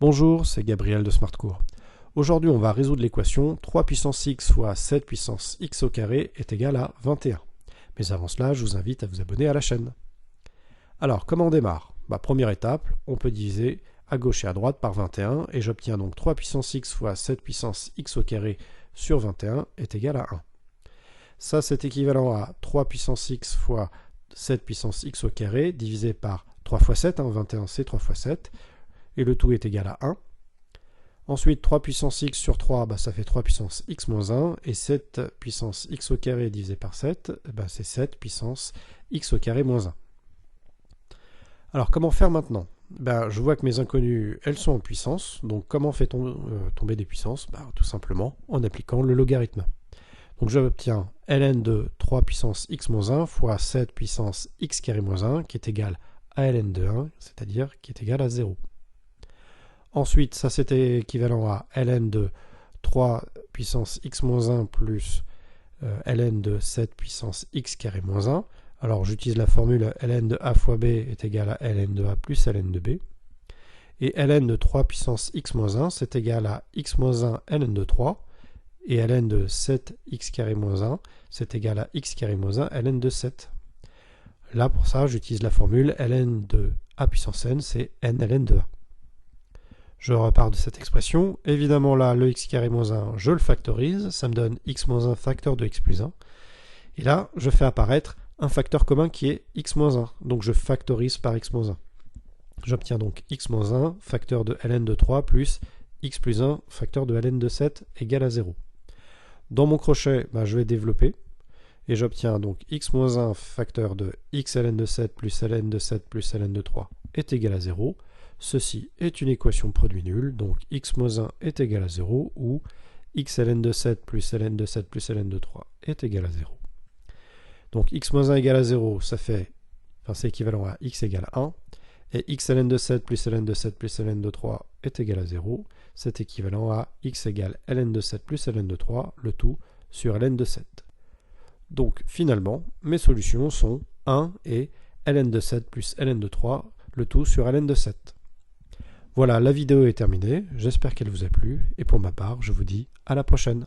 Bonjour, c'est Gabriel de SmartCours. Aujourd'hui, on va résoudre l'équation 3 puissance x fois 7 puissance x au carré est égal à 21. Mais avant cela, je vous invite à vous abonner à la chaîne. Alors, comment on démarre? Première étape, on peut diviser à gauche et à droite par 21, et j'obtiens donc 3 puissance x fois 7 puissance x au carré sur 21 est égal à 1. Ça, c'est équivalent à 3 puissance x fois 7 puissance x au carré divisé par 3 fois 7, 21 c'est 3 fois 7, et le tout est égal à 1. Ensuite, 3 puissance x sur 3, ça fait 3 puissance x moins 1, et 7 puissance x au carré divisé par 7, c'est 7 puissance x au carré moins 1. Alors, comment faire maintenant? Je vois que mes inconnues, elles sont en puissance, donc comment fait-on tomber des puissances? Tout simplement en appliquant le logarithme. Donc j'obtiens ln de 3 puissance x moins 1 fois 7 puissance x carré moins 1, qui est égal à ln de 1, c'est-à-dire qui est égal à 0. Ensuite, ça c'était équivalent à ln de 3 puissance x moins 1 plus ln de 7 puissance x carré moins 1. Alors j'utilise la formule ln de a fois b est égal à ln de a plus ln de b. Et ln de 3 puissance x moins 1 c'est égal à x moins 1 ln de 3. Et ln de 7x carré moins 1 c'est égal à x carré moins 1 ln de 7. Là pour ça j'utilise la formule ln de a puissance n c'est n ln de a. Je repars de cette expression. Évidemment, là, le x carré moins 1, je le factorise. Ça me donne x moins 1 facteur de x plus 1. Et là, je fais apparaître un facteur commun qui est x moins 1. Donc, je factorise par x moins 1. J'obtiens donc x moins 1 facteur de ln de 3 plus x plus 1 facteur de ln de 7 égale à 0. Dans mon crochet, je vais développer. Et j'obtiens donc x moins 1 facteur de x ln de 7 plus ln de 7 plus ln de 3 est égal à 0. Ceci est une équation produit nul, donc x moins 1 est égal à 0, ou x ln de 7 plus ln de 7 plus ln de 3 est égal à 0. Donc x moins 1 égale à 0, c'est équivalent à x égale à 1, et x ln de 7 plus ln de 7 plus ln de 3 est égal à 0, c'est équivalent à x égale ln de 7 plus ln de 3, le tout sur ln de 7. Donc finalement, mes solutions sont 1 et ln de 7 plus ln de 3, le tout sur ln de 7. Voilà, la vidéo est terminée, j'espère qu'elle vous a plu, et pour ma part, je vous dis à la prochaine.